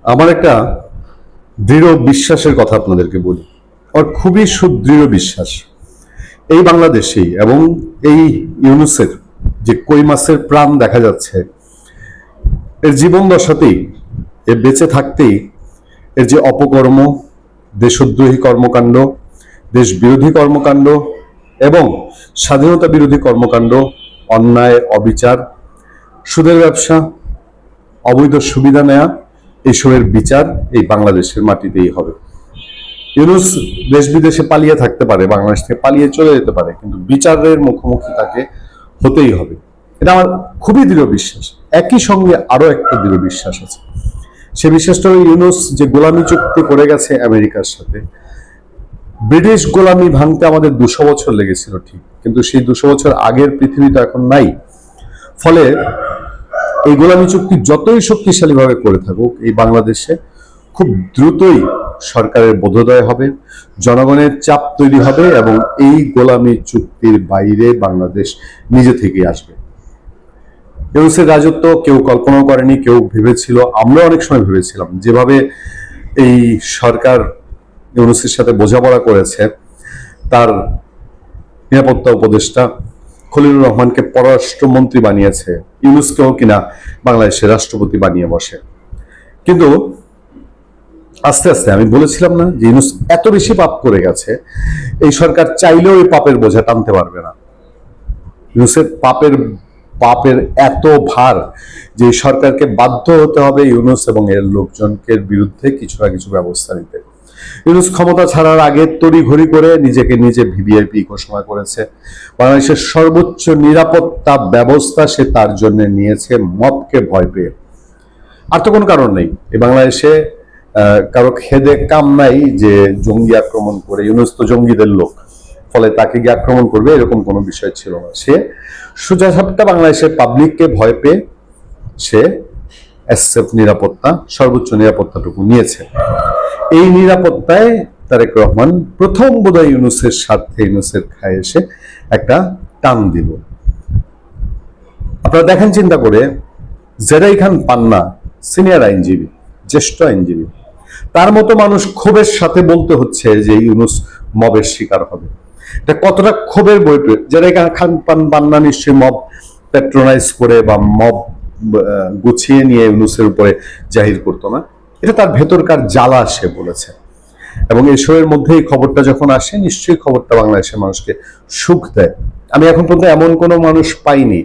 আমার একটা দৃঢ় বিশ্বাসের কথা আপনাদেরকে বলি। আর খুবই সুদৃঢ় বিশ্বাস এই বাংলাদেশেই এবং এই ইউনুসের যে কই মাছের প্রাণ দেখা যাচ্ছে, এর জীবন দশাতেই, এর বেঁচে থাকতেই এর যে অপকর্ম, দেশদ্রোহী কর্মকাণ্ড, দেশ বিরোধী কর্মকাণ্ড এবং স্বাধীনতা বিরোধী কর্মকাণ্ড, অন্যায়, অবিচার, সুদের ব্যবসা, অবৈধ সুবিধা নেয়া, এইসবের বিচার এই বাংলাদেশের মাটিতেই হবে। ইউনুস দেশ বিদেশে পালিয়ে থাকতে পারে, বাংলাদেশ থেকে পালিয়ে চলে যেতে পারে, কিন্তু বিচারের মুখোমুখি তাকে হতেই হবে। এটা আমার খুবই দৃঢ় বিশ্বাস। একই সঙ্গে আরো একটা দৃঢ় বিশ্বাস আছে। সে বিশ্বাসটা ইউনুস যে গোলামি চুক্তি করে গেছে আমেরিকার সাথে, ব্রিটিশ গোলামি ভাঙতে আমাদের 200 বছর লেগেছিল ঠিক, কিন্তু সেই 200 বছর আগের পৃথিবী তো এখন নাই। ফলে এই গোলামি চুক্তি যতই শক্তিশালী ভাবে করে থাকুক, এই বাংলাদেশে খুব দ্রুতই সরকারের বোধোদয় হবে, জনগণের চাপ তৈরি হবে এবং এই গোলামি চুক্তির বাইরে বাংলাদেশ নিজে থেকেই আসবে। ইউনুসের রাজত্ব কেউ কল্পনা করেনি, কেউ ভেবেছিল, আমরা অনেক সময় ভেবেছিলাম যেভাবে এই সরকার ইউনুসের সাথে বোঝাপড়া করেছে, তার নিরাপত্তা উপদেষ্টা খলিলুর রহমানকে পররাষ্ট্রমন্ত্রী বানিয়েছে, ইউনুসকেও কিনা বাংলাদেশের রাষ্ট্রপতি বানিয়ে বসে। কিন্তু আস্তে আস্তে আমি বলেছিলাম না যে ইউনুস এত বেশি পাপ করে গেছে, এই সরকার চাইলেও এই পাপের বোঝা টানতে পারবে না। ইউনুসের পাপের এত ভার যে সরকারকে বাধ্য হতে হবে ইউনুস এবং এর লোকজনকে বিরুদ্ধে কিছু না কিছু ব্যবস্থা নিতে। ইউনুস ক্ষমতা ছাড়ার আগে তড়িঘড়ি করে নিজেকে নিজে ভিভিআইপি ঘোষণা করেছে। বাংলাদেশের সর্বোচ্চ নিরাপত্তা ব্যবস্থা সে তার জন্য নিয়েছে মবকে ভয় পেয়ে। আর তো কোনো কারণ নেই। এই বাংলাদেশে কারো খেদে কাম নাই যে জঙ্গি আক্রমণ করে, ইউনুস তো জঙ্গিদের লোক, ফলে তাকে গিয়ে আক্রমণ করবে এরকম কোনো বিষয় ছিল না। সে সোজাসাপটা বাংলাদেশের পাবলিককে ভয় পেয়ে সে এসএফ নিরাপত্তা, সর্বোচ্চ নিরাপত্তাটুকু নিয়েছে। এই নিরাপত্তায় তারেক রহমান প্রথম বোধহয় ইউনুসের স্বার্থে, ইউনুসের খায় এসে একটা টান দিল। আপনারা দেখেন চিন্তা করে, জেরাই খান পান্না সিনিয়র আইনজীবী, জ্যেষ্ঠ আইনজীবী, তার মতো মানুষ ক্ষোভের সাথে বলতে হচ্ছে যে ইউনুস মবের শিকার হবে। এটা কতটা ক্ষোভের বইটে। জেরাই খান পান্না নিশ্চয়ই মব প্যাট্রোনাইজ করে বা মব গুছিয়ে নিয়ে ইউনুসের উপরে জাহির করতো না। এটা তার ভেতরকার জ্বালা সে বলেছে। এবং এই শোয়ের মধ্যে এই খবরটা যখন আসে, নিশ্চয়ই খবরটা বাংলাদেশের মানুষকে সুখ দেয়। আমি এখন পর্যন্ত এমন কোনো মানুষ পাইনি,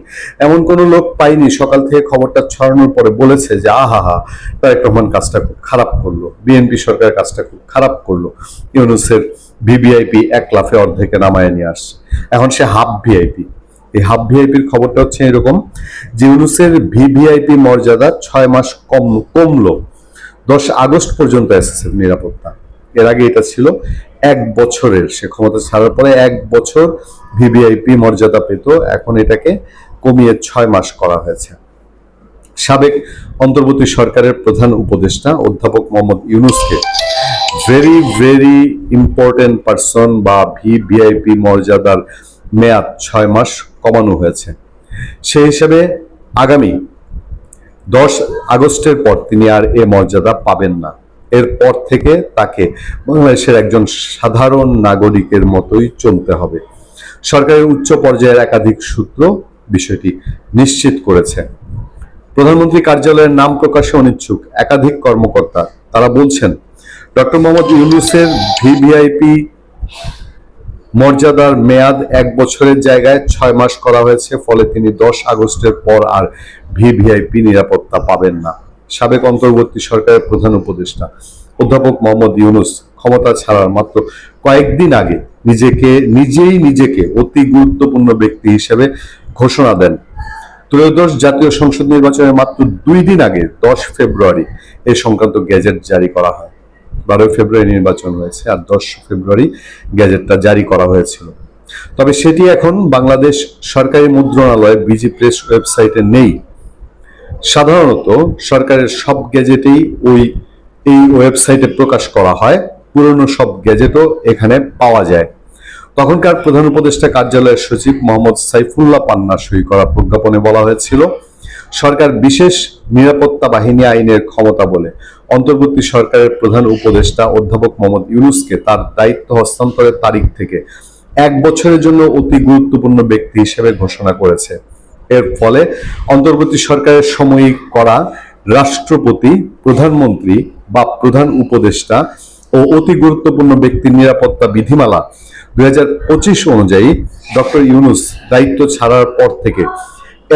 এমন কোনো লোক পাইনি সকাল থেকে খবরটা ছড়ানোর পরে বলেছে যে আহা, তারেক রহমান কাজটা খুব খারাপ করলো, বিএনপি সরকার কাজটা খুব খারাপ করলো, ইউনুসের ভিভিআইপি এক লাফে অর্ধেকে নামায় নিয়ে আসছে, এখন সে হাফ ভিআইপি। এই হাফ ভিআইপির খবরটা হচ্ছে এরকম যে ইউনুসের ভিভিআইপি মর্যাদা 6 মাস কমলো। 10 আগস্ট পর্যন্ত এসএসএফ নিরাপত্তা। এর আগে এটা ছিল 1 বছরের, সে ক্ষমতা ছাড়ার পরে 1 বছর ভিভিআইপি মর্যাদা পেত, এখন এটাকে কমিয়ে 6 মাস করা হয়েছে। সাবেক অন্তর্বর্তী সরকারের প্রধান উপদেষ্টা অধ্যাপক মোহাম্মদ ইউনুসকে ভেরি ভেরি ইম্পর্টেন্ট পারসন বা ভিভিআইপি মর্যাদার মেয়াদ 6 মাস কমানো হয়েছে। সেই হিসেবে আগামী 10 আগস্টের পর তিনি আর এ মর্যাদা পাবেন না। এরপর থেকে তাকে বাংলাদেশের একজন সাধারণ নাগরিকের মতোই চলতে হবে। সরকারের উচ্চ পর্যায়ের একাধিক সূত্র বিষয়টি নিশ্চিত করেছে। প্রধানমন্ত্রী কার্যালয়ের নাম প্রকাশে অনিচ্ছুক একাধিক কর্মকর্তা, তারা বলছেন ডক্টর মোহাম্মদ ইউনুসের ভিভিআইপি মর্যাদার মেয়াদ 1 বছরের জায়গায় 6 মাস করা হয়েছে, ফলে তিনি 10 আগস্টের পর আর ভিভিআইপি নিরাপত্তা পাবেন না। সাবেক অন্তর্বর্তী সরকারের প্রধান উপদেষ্টা অধ্যাপক মোহাম্মদ ইউনুস ক্ষমতা ছাড়ার মাত্র কয়েকদিন আগে নিজেকে অতি গুরুত্বপূর্ণ ব্যক্তি হিসেবে ঘোষণা দেন। ত্রয়োদশ জাতীয় সংসদ নির্বাচনের মাত্র 2 দিন আগে 10 ফেব্রুয়ারি এই সংক্রান্ত গেজেট জারি করা হয়। 12 ফেব্রুয়ারি নির্বাচন হয়েছে আর 10 ফেব্রুয়ারি গেজেটটা জারি করা হয়েছিল। তবে সেটি এখন বাংলাদেশ সরকারি মুদ্রণালয় বিজি প্রেস ওয়েবসাইটে নেই। সাধারণত সরকারের সব গেজেটেই এই ওয়েবসাইটে প্রকাশ করা হয়, পুরনো সব গেজেটও এখানে পাওয়া যায়। তখনকার প্রধান উপদেষ্টা কার্যালয়ের সচিব মোহাম্মদ সাইফুল্লাহ পান্না সই করা প্রজ্ঞাপনে বলা হয়েছিল সরকার বিশেষ নিরাপত্তা বাহিনী আইনের ক্ষমতা বলে অন্তর্বর্তী সরকারের প্রধান উপদেষ্টা অধ্যাপক মোহাম্মদ ইউনূসকে তার দায়িত্ব হস্তান্তরের তারিখ থেকে 1 বছরের জন্য অতি গুরুত্বপূর্ণ ব্যক্তি হিসেবে ঘোষণা করেছে। এর ফলে অন্তর্বর্তী সরকারের সাময়িক করা রাষ্ট্রপতি, প্রধানমন্ত্রী বা প্রধান উপদেষ্টা ও অতি গুরুত্বপূর্ণ ব্যক্তির নিরাপত্তা বিধিমালা 2025 অনুযায়ী ডক্টর ইউনূস দায়িত্ব ছাড়ার পর থেকে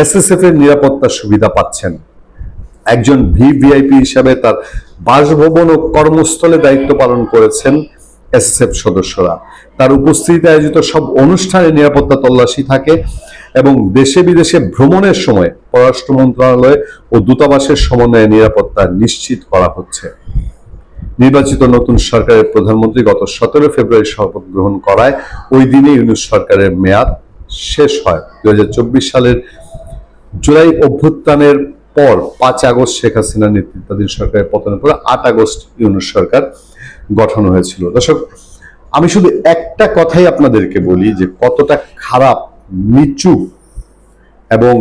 এসএসএফ এর নিরাপত্তা সুবিধা পাচ্ছেন। একজন ভিভিআইপি হিসাবে তার বাসভবন ও কর্মস্থলে দায়িত্ব পালন করেছেন এসএসএফ সদস্যরা। তার উপস্থিতিতে আয়োজিত সব অনুষ্ঠানে নিরাপত্তা তল্লাশি থাকে এবং দেশে বিদেশে ভ্রমণের সময় পররাষ্ট্র মন্ত্রণালয় ও দূতাবাসের সমন্বয়ে নিরাপত্তা নিশ্চিত করা হচ্ছে। নির্বাচিত নতুন সরকারের প্রধানমন্ত্রী গত 17 ফেব্রুয়ারি শপথ গ্রহণ করায় ওই দিনে ইউনূস সরকারের মেয়াদ শেষ হয়। 2024 সালের জুলাই অভ্যুত্থানের পর 5 আগস্ট শেখ হাসিনার নেতৃত্বাধীন সরকারের পতনের পর 8 আগস্ট ইউনূস সরকার গঠন হয়েছিল। দর্শক, আমি শুধু একটা কথাই আপনাদেরকে বলি যে কতটা খারাপ, নিচু এবং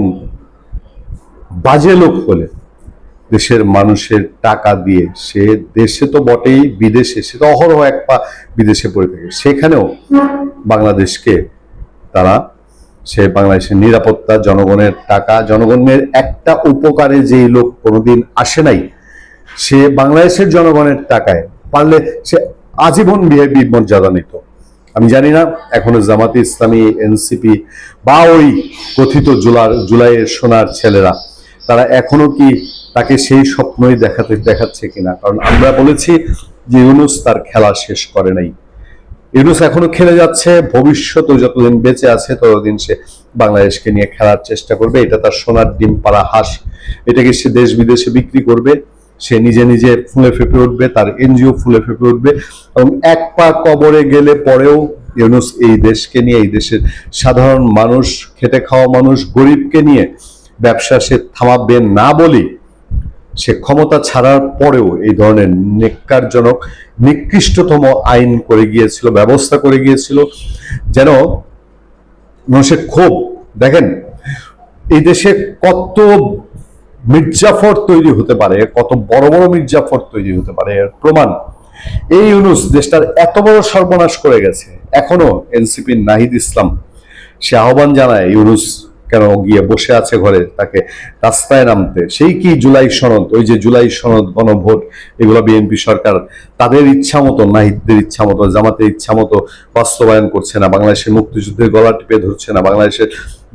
বাজে লোক হলে দেশের মানুষের টাকা দিয়ে, সে দেশে তো বটেই, বিদেশে সে তো অহরহ এক পা বিদেশে পড়ে থাকে, সেখানেও বাংলাদেশকে তারা, সে বাংলাদেশের নিরাপত্তা, জনগণের টাকা, জনগণের একটা উপকারে যেই লোক কোনোদিন আসে নাই, সে বাংলাদেশের জনগণের টাকায় পারলে সে আজীবন ভিআইপি মর্যাদা নিত। আমি জানি না এখনো জামাতে ইসলামী, এনসিপি বা ওই কথিত জুলাইয়ের সোনার ছেলেরা তারা এখনো কি তাকে সেই স্বপ্নই দেখাচ্ছে কিনা। কারণ আমরা বলেছি যে ইউনূস তার খেলা শেষ করে নাই। ইউনূস এখনো খেলে যাচ্ছে, ভবিষ্যতে যতদিন বেঁচে আছে ততদিন সে বাংলাদেশকে নিয়ে খেলার চেষ্টা করবে। এটা তার সোনার ডিম পাড়া হাঁস, এটাকে সে দেশ বিদেশে বিক্রি করবে, সে নিজে নিজে ফুলে ফেঁপে উঠবে, তার এনজিও ফুলে ফেঁপে উঠবে এবং এক পা কবরে গেলে পরেও ইউনূস এই দেশকে নিয়ে, এই দেশের সাধারণ মানুষ, খেটে খাওয়া মানুষ, গরিবকে নিয়ে ব্যবসা সে থামাবে না বলেই সে ক্ষমতা ছাড়ার পরেও এই ধরনের নেক্কারজনক নিকৃষ্টতম আইন করে গিয়েছিল, ব্যবস্থা করে গিয়েছিল, যেন মানুষের ক্ষোভ। দেখেন এই দেশে কত মির্জাফর তৈরি হতে পারে, কত বড় বড় মির্জাফর তৈরি হতে পারে, এর প্রমাণ এই ইউনূস দেশটার এত বড় সর্বনাশ করে গেছে। এখনো এনসিপির নাহিদ ইসলাম সে আহ্বান জানায় ইউনূস কেন গিয়ে বসে আছে ঘরে, তাকে রাস্তায় নামতে। সেই কি জুলাই সনদ, ওই যে জুলাই সনদ, গণভোট, এগুলো বিএনপি সরকার তাদের ইচ্ছা মতো, নাহিদদের ইচ্ছা মতো, জামাতের ইচ্ছা মতো বাস্তবায়ন করছে না। বাংলাদেশের মুক্তিযুদ্ধের গলা টিপে ধরছে না, বাংলাদেশের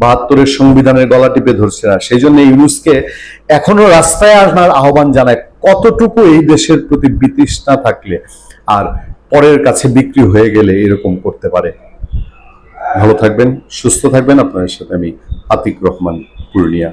72-এর সংবিধানের গলা টিপে ধরছে না। সেই জন্য ইউনূসকে এখনো রাস্তায় আসার আহ্বান জানায়। কতটুকু এই দেশের প্রতি বিতৃষ্ণা থাকলে আর পরের কাছে বিক্রি হয়ে গেলে এরকম করতে পারে। ভালো থাকবেন, সুস্থ থাকবেন। আপনাদের সাথে আমি আতিক রহমান, পুরুলিয়া।